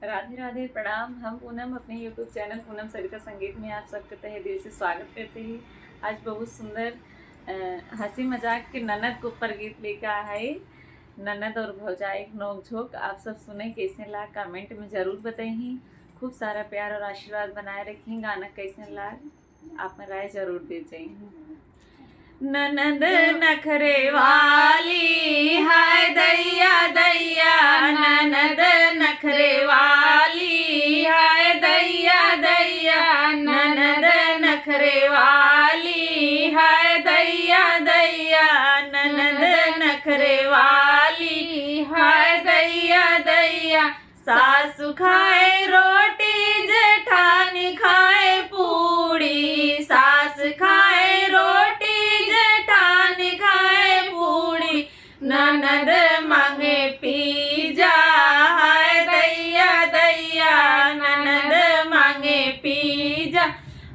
राधे राधे, प्रणाम। हम पूनम अपने यूट्यूब चैनल पूनम सरिता संगीत में आप सबका तहे दिल से स्वागत करते हैं। आज बहुत सुंदर हंसी मजाक के ननद के ऊपर गीत लेकर आया है। ननद और भौजाई नोक झोंक आप सब सुने, कैसे लाग कमेंट में ज़रूर बताइए। खूब सारा प्यार और आशीर्वाद बनाए रखें। गाना कैसे लाग आप में राय जरूर दीजिए। ननद नखरे वाली हाय दैया दैया, ननद नखरे वाली हाय दैया दैया, ननद नखरे वाली हाय दैया दैया, ननद नखरे वाली हाय दैया दैया। सासु खाए रोटी जेठानी खाए पूड़ी, सास खाए रोटी जेठानी खाए पूड़ी, ननद मांगे पिज्जा हाय दैया दैया, ननद मांगे पिज्जा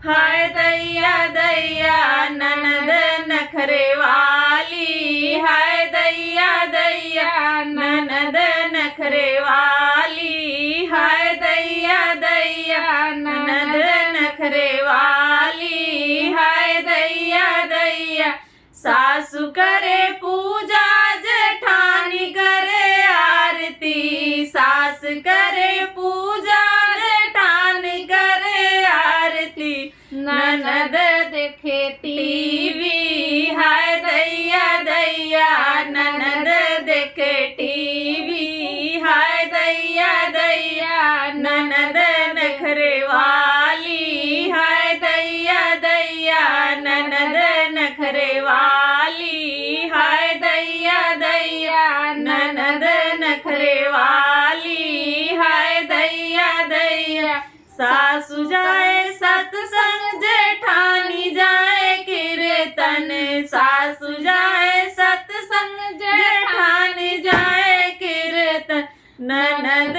हाय दैया दैया, ननद नखरे वाली हाय दैया दैया, ननद नखरे वाली हाय दैया दैया, ननद नखरे वाली हाय दैया दैया। सासु करे पूजा जेठानी करे आरती, सास करे पूजा जेठानी करे आरती, ननद देखे टीवी हाय दैया दैया, ननद देखे टीवी हाय दैया दैया, ननद नखरे वाली हाय दैया दैया, ननद नखरे वाली हाय दैया दैया, ननद नखरे वाली हाय दैया दैया। सासु जाए सत्संग जेठानी जाए कीर्तन, सासु जाए सत्संग जेठानी जाए कीर्तन, ननद